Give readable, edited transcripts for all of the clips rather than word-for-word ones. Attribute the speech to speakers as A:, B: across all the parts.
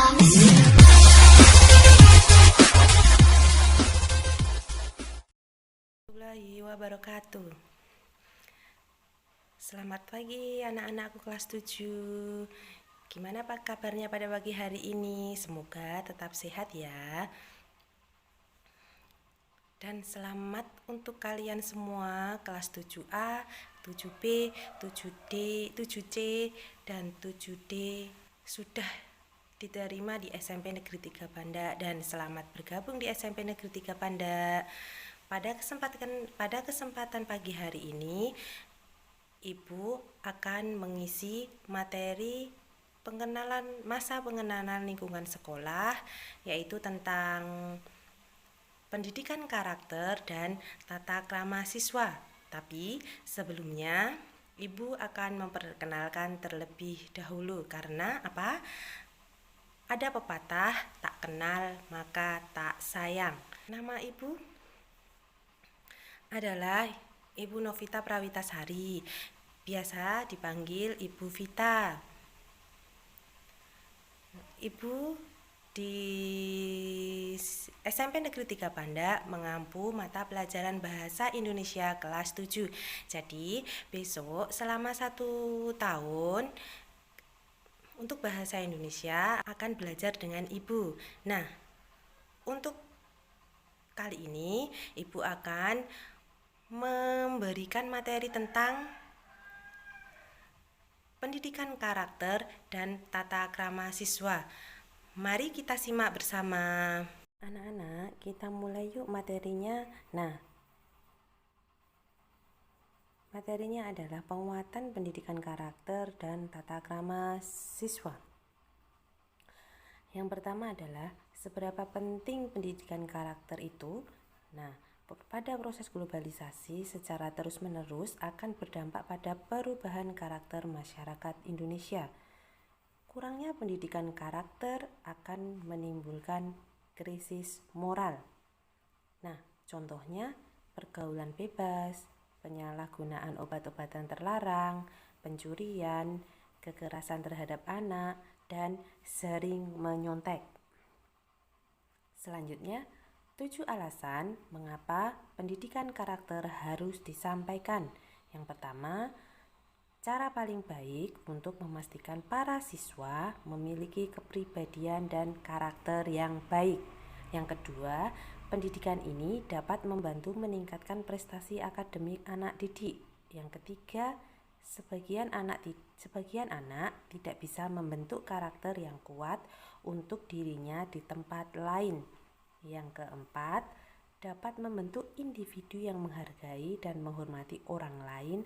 A: Warahmatullahi wabarakatuh. Selamat pagi anak-anakku kelas 7. Gimana pak kabarnya pada pagi hari ini? Semoga tetap sehat ya. Dan selamat untuk kalian semua kelas 7A, 7B, 7D, 7C, dan 7D sudah diterima di SMP Negeri 3 Panda, dan selamat bergabung di SMP Negeri 3 Panda. Pada kesempatan pagi hari ini, Ibu akan mengisi materi masa pengenalan lingkungan sekolah, yaitu tentang pendidikan karakter dan tata krama siswa. Tapi sebelumnya Ibu akan memperkenalkan terlebih dahulu, karena apa? Ada pepatah, tak kenal maka tak sayang. Nama Ibu adalah Ibu Novita Prawitasari, biasa dipanggil Ibu Vita. Ibu di SMP Negeri 3 Panda mengampu mata pelajaran Bahasa Indonesia kelas 7. Jadi besok selama 1 tahun untuk Bahasa Indonesia akan belajar dengan Ibu. Nah, untuk kali ini Ibu akan memberikan materi tentang pendidikan karakter dan tata krama siswa. Mari kita simak bersama. Anak-anak, kita mulai yuk materinya. Nah, materinya adalah penguatan pendidikan karakter dan tata krama siswa. Yang pertama adalah seberapa penting pendidikan karakter itu. Nah, pada proses globalisasi secara terus-menerus akan berdampak pada perubahan karakter masyarakat Indonesia. Kurangnya pendidikan karakter akan menimbulkan krisis moral. Nah, contohnya pergaulan bebas, penyalahgunaan obat-obatan terlarang, pencurian, kekerasan terhadap anak, dan sering menyontek. Selanjutnya, 7 alasan mengapa pendidikan karakter harus disampaikan. Yang pertama, cara paling baik untuk memastikan para siswa memiliki kepribadian dan karakter yang baik. Yang kedua, pendidikan ini dapat membantu meningkatkan prestasi akademik anak didik. Yang ketiga, sebagian anak tidak bisa membentuk karakter yang kuat untuk dirinya di tempat lain. Yang keempat, dapat membentuk individu yang menghargai dan menghormati orang lain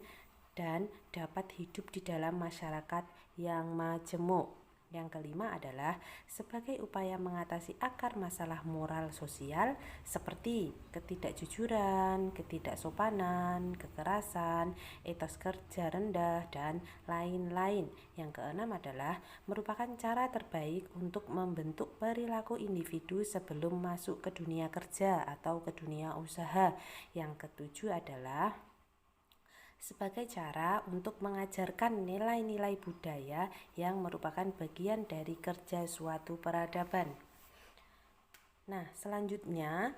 A: dan dapat hidup di dalam masyarakat yang majemuk. Yang kelima adalah sebagai upaya mengatasi akar masalah moral sosial seperti ketidakjujuran, ketidaksopanan, kekerasan, etos kerja rendah, dan lain-lain. Yang keenam adalah merupakan cara terbaik untuk membentuk perilaku individu sebelum masuk ke dunia kerja atau ke dunia usaha. Yang ketujuh adalah sebagai cara untuk mengajarkan nilai-nilai budaya yang merupakan bagian dari kerja suatu peradaban. Nah, selanjutnya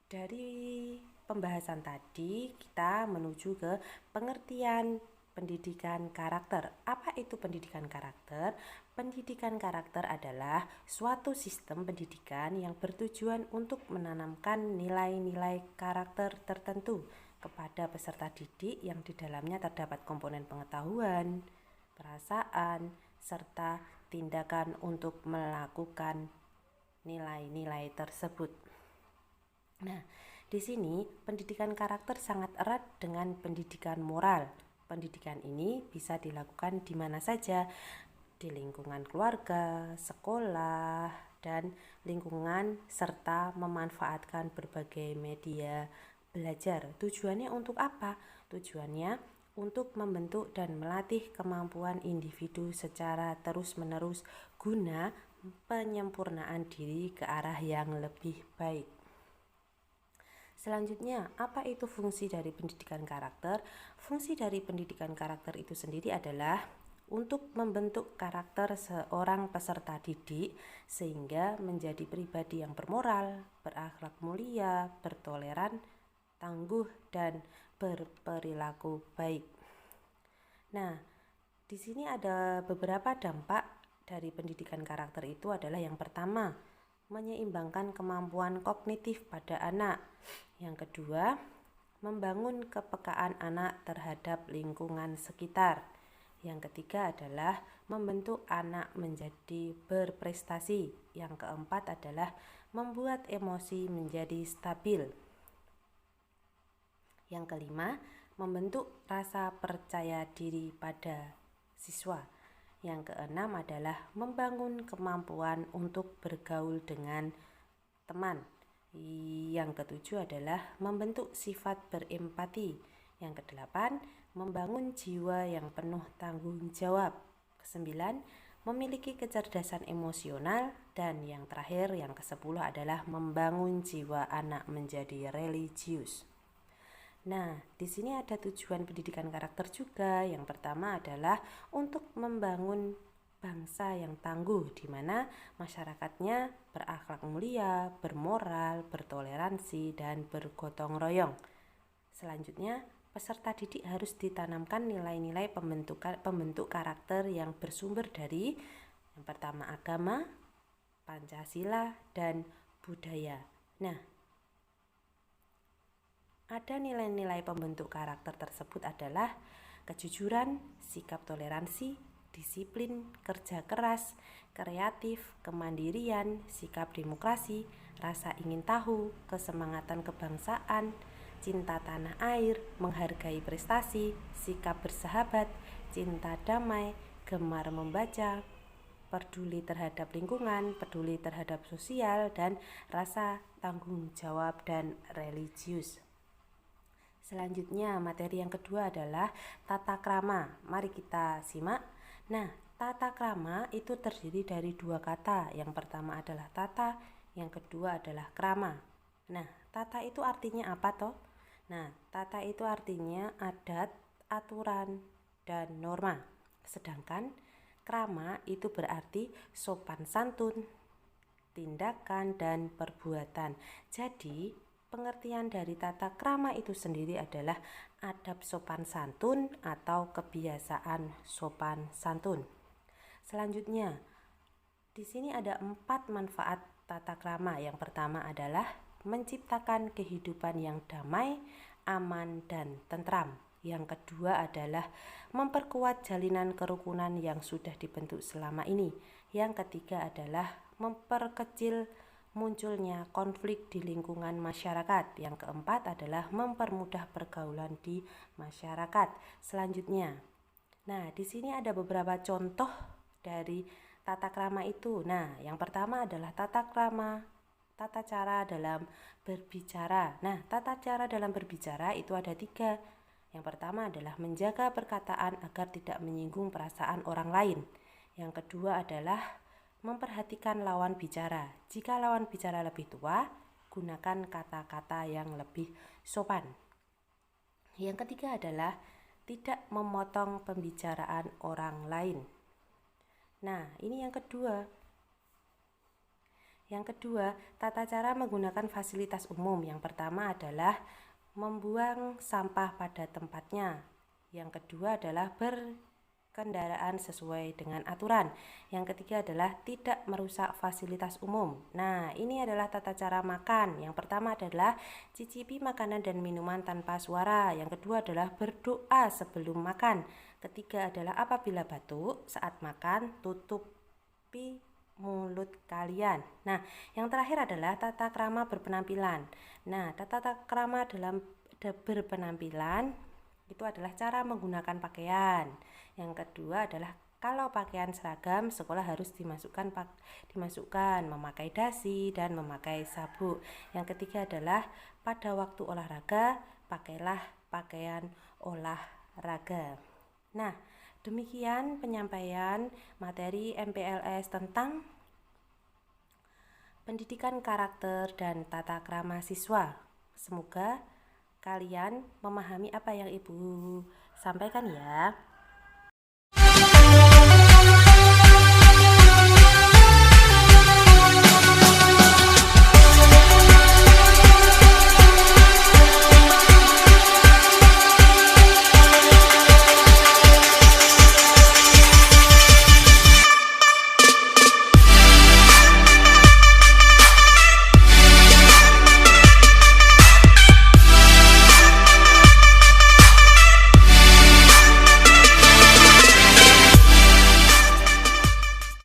A: dari pembahasan tadi kita menuju ke pengertian pendidikan karakter. Apa itu pendidikan karakter? Pendidikan karakter adalah suatu sistem pendidikan yang bertujuan untuk menanamkan nilai-nilai karakter tertentu kepada peserta didik yang di dalamnya terdapat komponen pengetahuan, perasaan, serta tindakan untuk melakukan nilai-nilai tersebut. Nah, di sini pendidikan karakter sangat erat dengan pendidikan moral. Pendidikan ini bisa dilakukan di mana saja, di lingkungan keluarga, sekolah, dan lingkungan, serta memanfaatkan berbagai media belajar. Tujuannya untuk apa? Tujuannya untuk membentuk dan melatih kemampuan individu secara terus-menerus guna penyempurnaan diri ke arah yang lebih baik. Selanjutnya, apa itu fungsi dari pendidikan karakter? Fungsi dari pendidikan karakter itu sendiri adalah untuk membentuk karakter seorang peserta didik sehingga menjadi pribadi yang bermoral, berakhlak mulia, bertoleran, tangguh, dan berperilaku baik. Nah, di sini ada beberapa dampak dari pendidikan karakter itu adalah yang pertama, menyeimbangkan kemampuan kognitif pada anak. Yang kedua, membangun kepekaan anak terhadap lingkungan sekitar. Yang ketiga adalah membentuk anak menjadi berprestasi. Yang keempat adalah membuat emosi menjadi stabil. Yang kelima, membentuk rasa percaya diri pada siswa. Yang keenam adalah membangun kemampuan untuk bergaul dengan teman. Yang ketujuh adalah membentuk sifat berempati. Yang kedelapan, membangun jiwa yang penuh tanggung jawab. Kesembilan, memiliki kecerdasan emosional. Dan yang terakhir, yang ke-10 adalah membangun jiwa anak menjadi religius. Nah, di sini ada tujuan pendidikan karakter juga. Yang pertama adalah untuk membangun bangsa yang tangguh, di mana masyarakatnya berakhlak mulia, bermoral, bertoleransi, dan bergotong royong. Selanjutnya, peserta didik harus ditanamkan nilai-nilai pembentuk karakter yang bersumber dari yang pertama agama, Pancasila, dan budaya. Nah, ada nilai-nilai pembentuk karakter tersebut adalah kejujuran, sikap toleransi, disiplin, kerja keras, kreatif, kemandirian, sikap demokrasi, rasa ingin tahu, kesemangatan kebangsaan, cinta tanah air, menghargai prestasi, sikap bersahabat, cinta damai, gemar membaca, peduli terhadap lingkungan, peduli terhadap sosial, dan rasa tanggung jawab dan religius. Selanjutnya, materi yang kedua adalah tata krama. Mari kita simak. Nah, tata krama itu terdiri dari dua kata. Yang pertama adalah tata, yang kedua adalah krama. Nah, tata itu artinya apa toh? Nah, tata itu artinya adat, aturan, dan norma. Sedangkan krama itu berarti sopan santun, tindakan, dan perbuatan. Jadi, pengertian dari tata krama itu sendiri adalah adab sopan santun atau kebiasaan sopan santun. Selanjutnya, di sini ada 4 manfaat tata krama. Yang pertama adalah menciptakan kehidupan yang damai, aman, dan tentram. Yang kedua adalah memperkuat jalinan kerukunan yang sudah dibentuk selama ini. Yang ketiga adalah memperkecil munculnya konflik di lingkungan masyarakat. Yang keempat adalah mempermudah pergaulan di masyarakat. Selanjutnya, nah di sini ada beberapa contoh dari tata krama itu. Nah, yang pertama adalah tata cara dalam berbicara. Nah, tata cara dalam berbicara itu ada 3. Yang pertama adalah menjaga perkataan agar tidak menyinggung perasaan orang lain. Yang kedua adalah memperhatikan lawan bicara. Jika lawan bicara lebih tua, gunakan kata-kata yang lebih sopan. Yang ketiga adalah tidak memotong pembicaraan orang lain. Nah, ini yang kedua. Yang kedua, tata cara menggunakan fasilitas umum. Yang pertama adalah membuang sampah pada tempatnya. Yang kedua adalah berkendaraan sesuai dengan aturan. Yang ketiga adalah tidak merusak fasilitas umum. Nah, ini adalah tata cara makan. Yang pertama adalah cicipi makanan dan minuman tanpa suara. Yang kedua adalah berdoa sebelum makan. Ketiga adalah apabila batuk saat makan, tutupi mulut kalian. Nah, yang terakhir adalah tata krama berpenampilan. Nah, tata krama dalam berpenampilan itu adalah cara menggunakan pakaian. Yang kedua adalah kalau pakaian seragam, sekolah harus dimasukkan memakai dasi dan memakai sabuk. Yang ketiga adalah pada waktu olahraga, pakailah pakaian olahraga. Nah, demikian penyampaian materi MPLS tentang pendidikan karakter dan tata krama siswa. Semoga kalian memahami apa yang Ibu sampaikan ya.